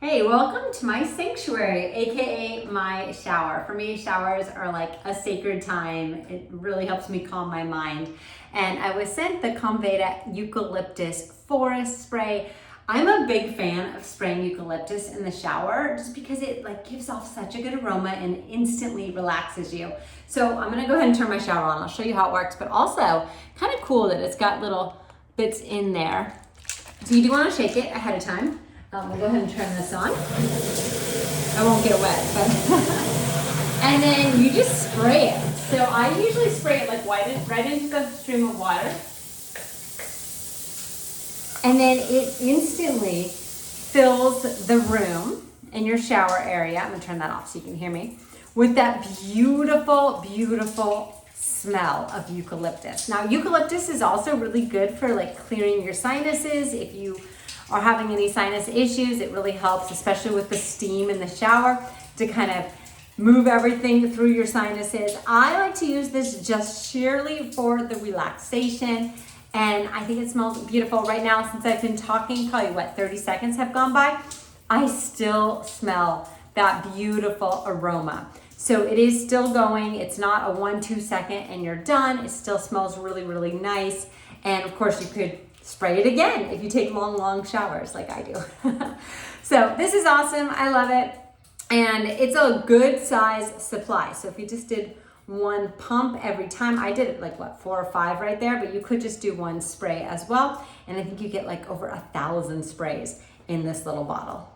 Hey, welcome to my sanctuary, aka my shower. For me, showers are like a sacred time. It really helps me calm my mind. And I was sent the Calmveda Eucalyptus Forest Spray. I'm a big fan of spraying eucalyptus in the shower just because it gives off such a good aroma and instantly relaxes you. So I'm gonna go ahead and turn my shower on. I'll show you how it works, but also kind of cool that it's got little bits in there. So you do wanna shake it ahead of time. We'll go ahead and turn this on. I won't get wet, but and then you just spray it. So I usually spray it right into the stream of water. And then it instantly fills the room in your shower area. I'm gonna turn that off so you can hear me. With that beautiful, beautiful smell of eucalyptus. Now, eucalyptus is also really good for clearing your sinuses. If you are having any sinus issues, it really helps, especially with the steam in the shower, to kind of move everything through your sinuses. I like to use this just sheerly for the relaxation, and I think it smells beautiful. Right now, since I've been talking, probably 30 seconds have gone by, I still smell that beautiful aroma. So it is still going. It's not a 1-2 second and you're done. It still smells really, really nice. And of course you could spray it again if you take long showers like I do. So this is awesome. I love it. And it's a good size supply. So if you just did one pump every time, I did it 4 or 5 right there, but you could just do one spray as well. And I think you get over 1,000 sprays in this little bottle.